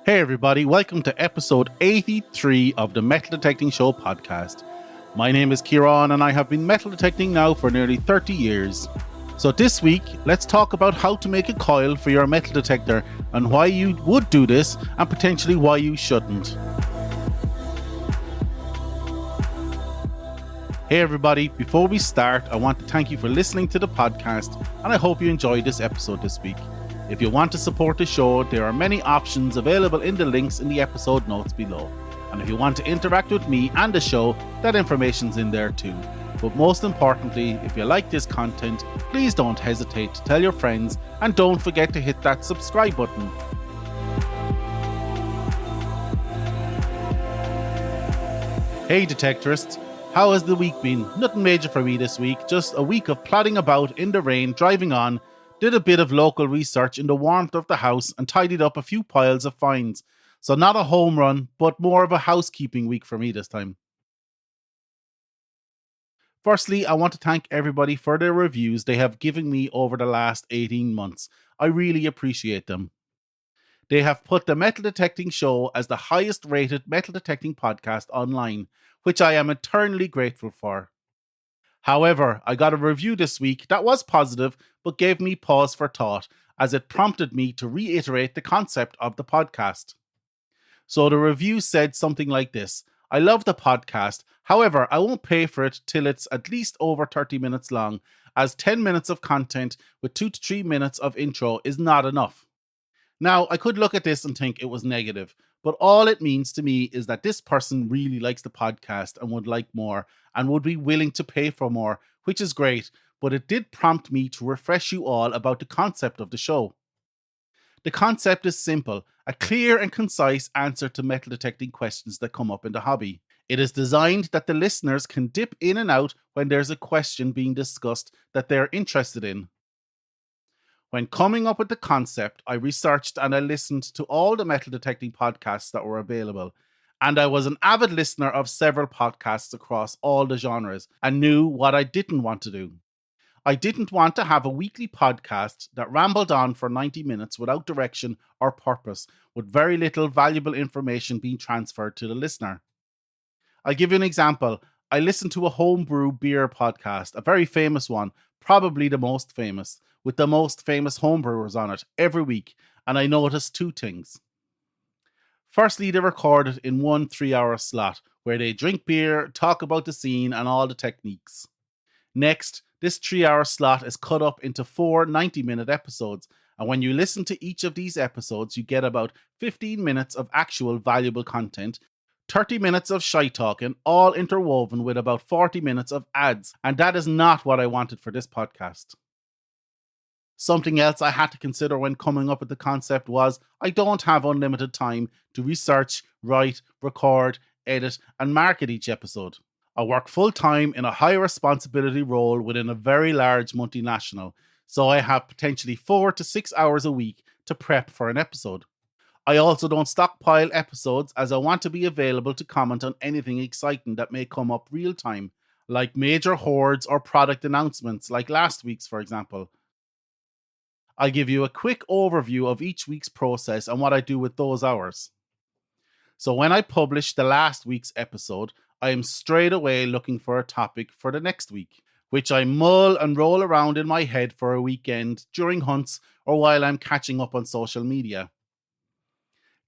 Hey everybody, welcome to episode 83 of the Metal Detecting Show podcast. My name is Ciaran and I have been metal detecting now for nearly 30 years. So this week, let's talk about how to make a coil for your metal detector and why you would do this and potentially why you shouldn't. Hey everybody, before we start, I want to thank you for listening to the podcast and I hope you enjoyed this episode this week. If you want to support the show, there are many options available in the links in the episode notes below. And if you want to interact with me and the show, that information's in there too. But most importantly, if you like this content, please don't hesitate to tell your friends and don't forget to hit that subscribe button. Hey Detectorists, how has the week been? Nothing major for me this week, just a week of plodding about in the rain, driving on, did a bit of local research in the warmth of the house and tidied up a few piles of finds. So not a home run, but more of a housekeeping week for me this time. Firstly, I want to thank everybody for their reviews they have given me over the last 18 months. I really appreciate them. They have put the Metal Detecting Show as the highest rated metal detecting podcast online, which I am eternally grateful for. However, I got a review this week that was positive but gave me pause for thought as it prompted me to reiterate the concept of the podcast. So the review said something like this: I love the podcast, however, I won't pay for it till it's at least over 30 minutes long, as 10 minutes of content with 2 to 3 minutes of intro is not enough. Now, I could look at this and think it was negative, but all it means to me is that this person really likes the podcast and would like more and would be willing to pay for more, which is great, but it did prompt me to refresh you all about the concept of the show. The concept is simple, a clear and concise answer to metal detecting questions that come up in the hobby. It is designed that the listeners can dip in and out when there's a question being discussed that they're interested in. When coming up with the concept, I researched and I listened to all the metal detecting podcasts that were available. And I was an avid listener of several podcasts across all the genres and knew what I didn't want to do. I didn't want to have a weekly podcast that rambled on for 90 minutes without direction or purpose, with very little valuable information being transferred to the listener. I'll give you an example. I listened to a homebrew beer podcast, a very famous one, probably the most famous, with the most famous homebrewers on it every week, and I noticed two things. Firstly, they record it in one 3-hour slot where they drink beer, talk about the scene and all the techniques. Next, this 3-hour slot is cut up into 4 90-minute episodes, and when you listen to each of these episodes, you get about 15 minutes of actual valuable content, 30 minutes of shy talking, all interwoven with about 40 minutes of ads, and that is not what I wanted for this podcast. Something else I had to consider when coming up with the concept was I don't have unlimited time to research, write, record, edit, and market each episode. I work full-time in a high responsibility role within a very large multinational, so I have potentially 4 to 6 hours a week to prep for an episode. I also don't stockpile episodes as I want to be available to comment on anything exciting that may come up real time, like major hordes or product announcements like last week's, for example. I'll give you a quick overview of each week's process and what I do with those hours. So when I publish the last week's episode, I am straight away looking for a topic for the next week, which I mull and roll around in my head for a weekend, during hunts, or while I'm catching up on social media.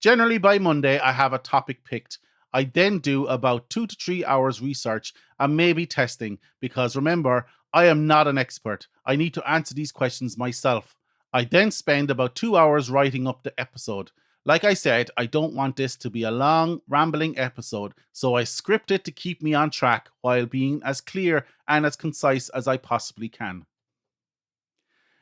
Generally by Monday, I have a topic picked. I then do about 2 to 3 hours research and maybe testing, because remember, I am not an expert. I need to answer these questions myself. I then spend about 2 hours writing up the episode. Like I said, I don't want this to be a long, rambling episode, so I script it to keep me on track while being as clear and as concise as I possibly can.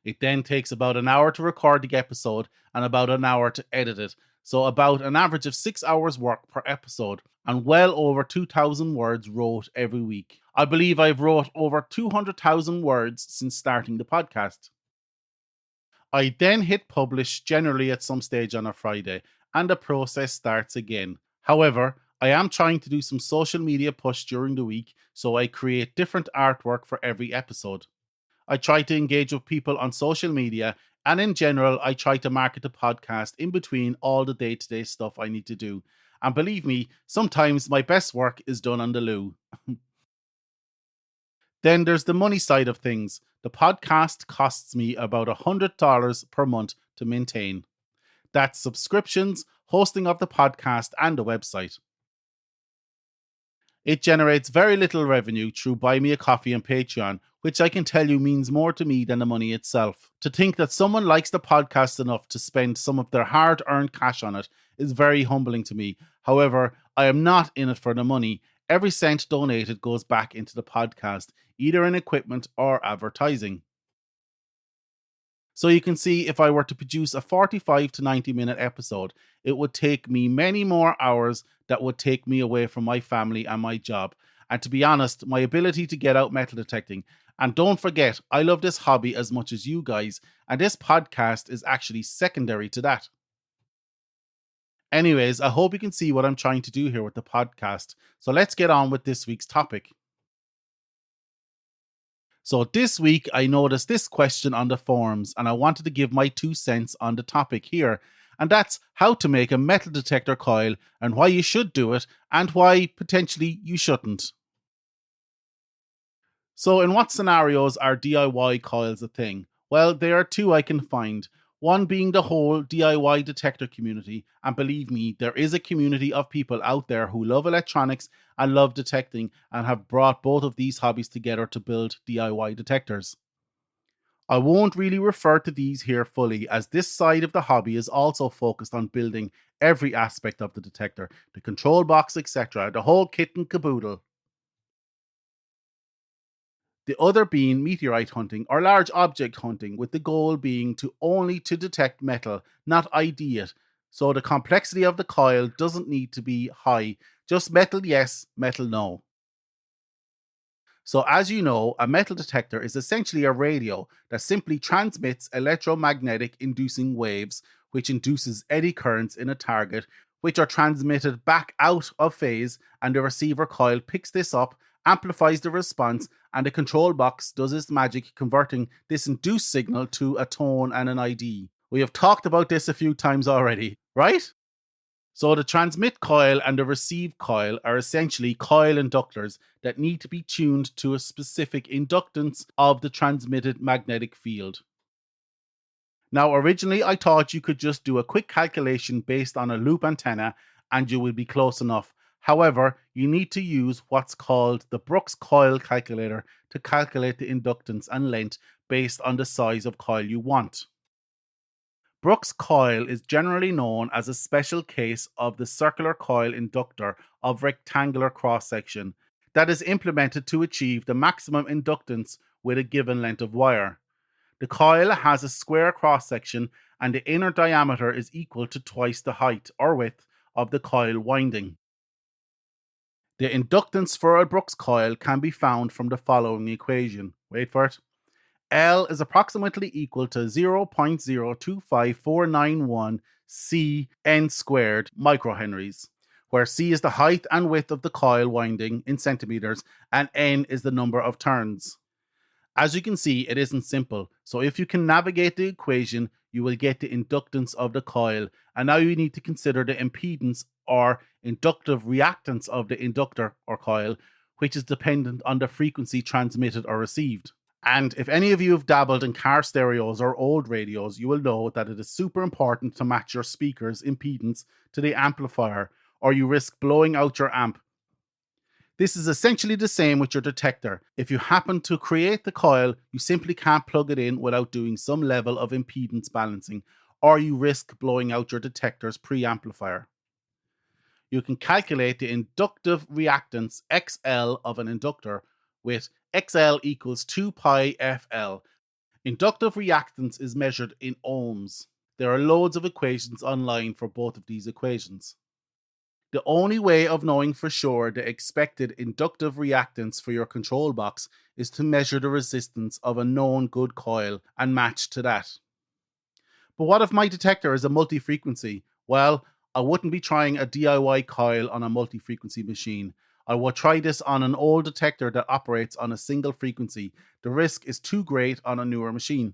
It then takes about an hour to record the episode and about an hour to edit it, so about an average of 6 hours work per episode, and well over 2,000 words wrote every week. I believe I've wrote over 200,000 words since starting the podcast. I then hit publish generally at some stage on a Friday, and the process starts again. However, I am trying to do some social media push during the week, so I create different artwork for every episode. I try to engage with people on social media And in general, I try to market the podcast in between all the day-to-day stuff I need to do. And believe me, sometimes my best work is done on the loo. Then there's the money side of things. The podcast costs me about $100 per month to maintain. That's subscriptions, hosting of the podcast, and the website. It generates very little revenue through Buy Me a Coffee and Patreon, which I can tell you means more to me than the money itself. To think that someone likes the podcast enough to spend some of their hard earned cash on it is very humbling to me. However, I am not in it for the money. Every cent donated goes back into the podcast, either in equipment or advertising. So you can see, if I were to produce a 45 to 90-minute episode, it would take me many more hours that would take me away from my family and my job. And to be honest, my ability to get out metal detecting. And don't forget, I love this hobby as much as you guys, and this podcast is actually secondary to that. Anyways, I hope you can see what I'm trying to do here with the podcast. So let's get on with this week's topic. So this week I noticed this question on the forums and I wanted to give my 2 cents on the topic here. And that's how to make a metal detector coil and why you should do it and why potentially you shouldn't. So in what scenarios are DIY coils a thing? Well, there are two I can find. One being the whole DIY detector community. And believe me, there is a community of people out there who love electronics and love detecting and have brought both of these hobbies together to build DIY detectors. I won't really refer to these here fully, as this side of the hobby is also focused on building every aspect of the detector, the control box, etc., the whole kit and caboodle. The other being meteorite hunting or large object hunting, with the goal being to only to detect metal, not ID it. So the complexity of the coil doesn't need to be high, just metal yes, metal no. So as you know, a metal detector is essentially a radio that simply transmits electromagnetic inducing waves, which induces eddy currents in a target, which are transmitted back out of phase, and the receiver coil picks this up, amplifies the response, and the control box does its magic, converting this induced signal to a tone and an ID. We have talked about this a few times already, right? So the transmit coil and the receive coil are essentially coil inductors that need to be tuned to a specific inductance of the transmitted magnetic field. Now, originally I thought you could just do a quick calculation based on a loop antenna and you would be close enough. However, you need to use what's called the Brooks coil calculator to calculate the inductance and length based on the size of coil you want. Brooks coil is generally known as a special case of the circular coil inductor of rectangular cross-section that is implemented to achieve the maximum inductance with a given length of wire. The coil has a square cross-section and the inner diameter is equal to twice the height or width of the coil winding. The inductance for a Brooks coil can be found from the following equation. Wait for it. L is approximately equal to 0.025491 C n squared microhenries, where C is the height and width of the coil winding in centimeters and n is the number of turns. As you can see, it isn't simple. So if you can navigate the equation, you will get the inductance of the coil. And now you need to consider the impedance or inductive reactance of the inductor or coil, which is dependent on the frequency transmitted or received. And if any of you have dabbled in car stereos or old radios, you will know that it is super important to match your speaker's impedance to the amplifier, or you risk blowing out your amp. This is essentially the same with your detector. If you happen to create the coil, you simply can't plug it in without doing some level of impedance balancing, or you risk blowing out your detector's preamplifier. You can calculate the inductive reactance XL of an inductor with XL equals 2 pi FL. Inductive reactance is measured in ohms. There are loads of equations online for both of these equations. The only way of knowing for sure the expected inductive reactance for your control box is to measure the resistance of a known good coil and match to that. But what if my detector is a multi-frequency? Well, I wouldn't be trying a DIY coil on a multi-frequency machine. I will try this on an old detector that operates on a single frequency. The risk is too great on a newer machine.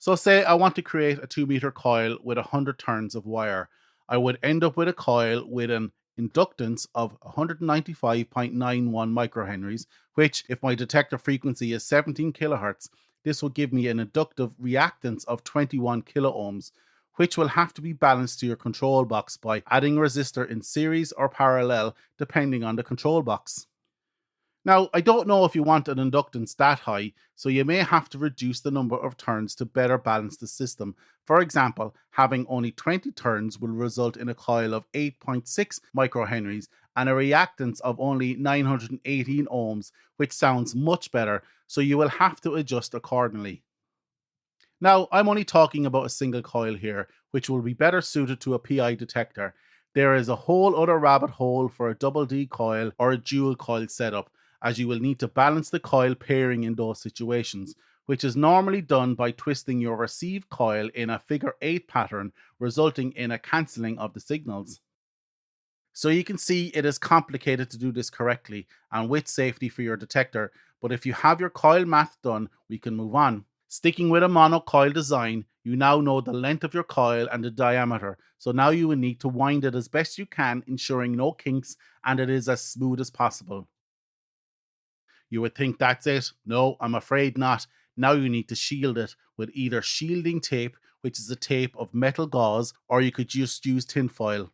So say I want to create a 2 meter coil with 100 turns of wire. I would end up with a coil with an inductance of 195.91 microhenries, which, if my detector frequency is 17 kilohertz, this will give me an inductive reactance of 21 kiloohms, which will have to be balanced to your control box by adding a resistor in series or parallel depending on the control box. Now, I don't know if you want an inductance that high, so you may have to reduce the number of turns to better balance the system. For example, having only 20 turns will result in a coil of 8.6 microhenries and a reactance of only 918 ohms, which sounds much better, so you will have to adjust accordingly. Now, I'm only talking about a single coil here, which will be better suited to a PI detector. There is a whole other rabbit hole for a double D coil or a dual coil setup, as you will need to balance the coil pairing in those situations, which is normally done by twisting your received coil in a figure 8 pattern, resulting in a cancelling of the signals. So you can see it is complicated to do this correctly and with safety for your detector, but if you have your coil math done, we can move on. Sticking with a mono coil design, you now know the length of your coil and the diameter, so now you will need to wind it as best you can, ensuring no kinks and it is as smooth as possible. You would think that's it. No, I'm afraid not. Now you need to shield it with either shielding tape, which is a tape of metal gauze, or you could just use tinfoil.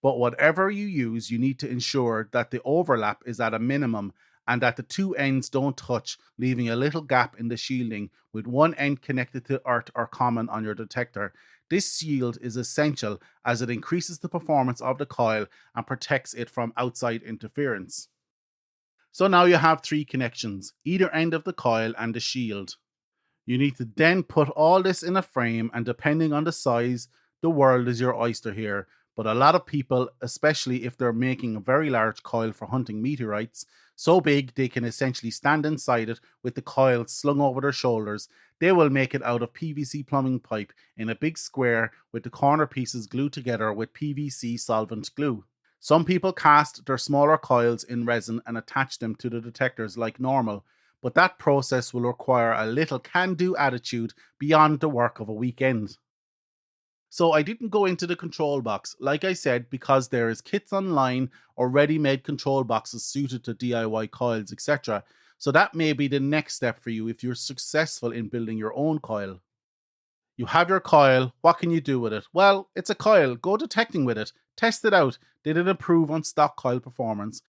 But whatever you use, you need to ensure that the overlap is at a minimum and that the two ends don't touch, leaving a little gap in the shielding with one end connected to earth or common on your detector. This shield is essential as it increases the performance of the coil and protects it from outside interference. So now you have 3 connections, either end of the coil and the shield. You need to then put all this in a frame, and depending on the size, the world is your oyster here. But a lot of people, especially if they're making a very large coil for hunting meteorites, so big they can essentially stand inside it with the coil slung over their shoulders, they will make it out of PVC plumbing pipe in a big square with the corner pieces glued together with PVC solvent glue. Some people cast their smaller coils in resin and attach them to the detectors like normal, but that process will require a little can-do attitude beyond the work of a weekend. So I didn't go into the control box, like I said, because there is kits online or ready-made control boxes suited to DIY coils, etc. So that may be the next step for you if you're successful in building your own coil. You have your coil, what can you do with it? Well, it's a coil, go detecting with it, test it out. Did it improve on stock coil performance?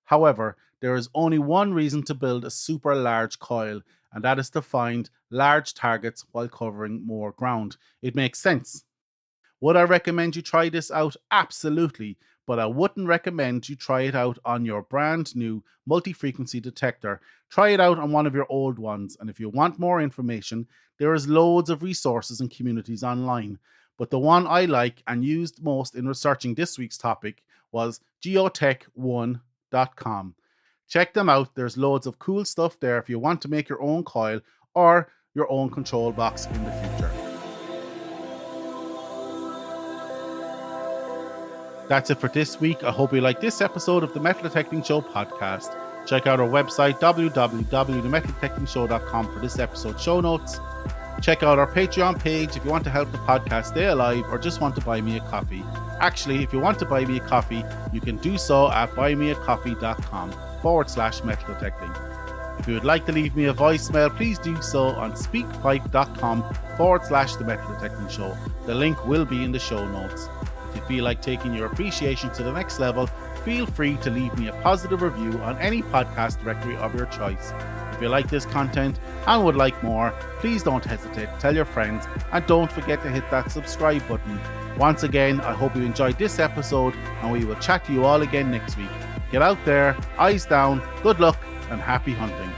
However, there is only one reason to build a super large coil, and that is to find large targets while covering more ground. It makes sense. Would I recommend you try this out? Absolutely, but I wouldn't recommend you try it out on your brand new multi-frequency detector. Try it out on one of your old ones, and if you want more information, there is loads of resources and communities online. But the one I like and used most in researching this week's topic was geotech1.com. Check them out, there's loads of cool stuff there if you want to make your own coil or your own control box in the future. That's it for this week. I hope you like this episode of the Metal Detecting Show podcast. Check out our website www.themetaldetectingshow.com for this episode's show notes. Check out our Patreon page if you want to help the podcast stay alive or just want to buy me a coffee. Actually, if you want to buy me a coffee, you can do so at buymeacoffee.com/metal detecting. If you would like to leave me a voicemail, please do so on speakpipe.com/the Metal Detecting Show. The link will be in the show notes. If you feel like taking your appreciation to the next level, feel free to leave me a positive review on any podcast directory of your choice. If you like this content and would like more, please don't hesitate to tell your friends, and don't forget to hit that subscribe button. Once again, I hope you enjoyed this episode, and we will chat to you all again next week. Get out there, eyes down, good luck, and happy hunting.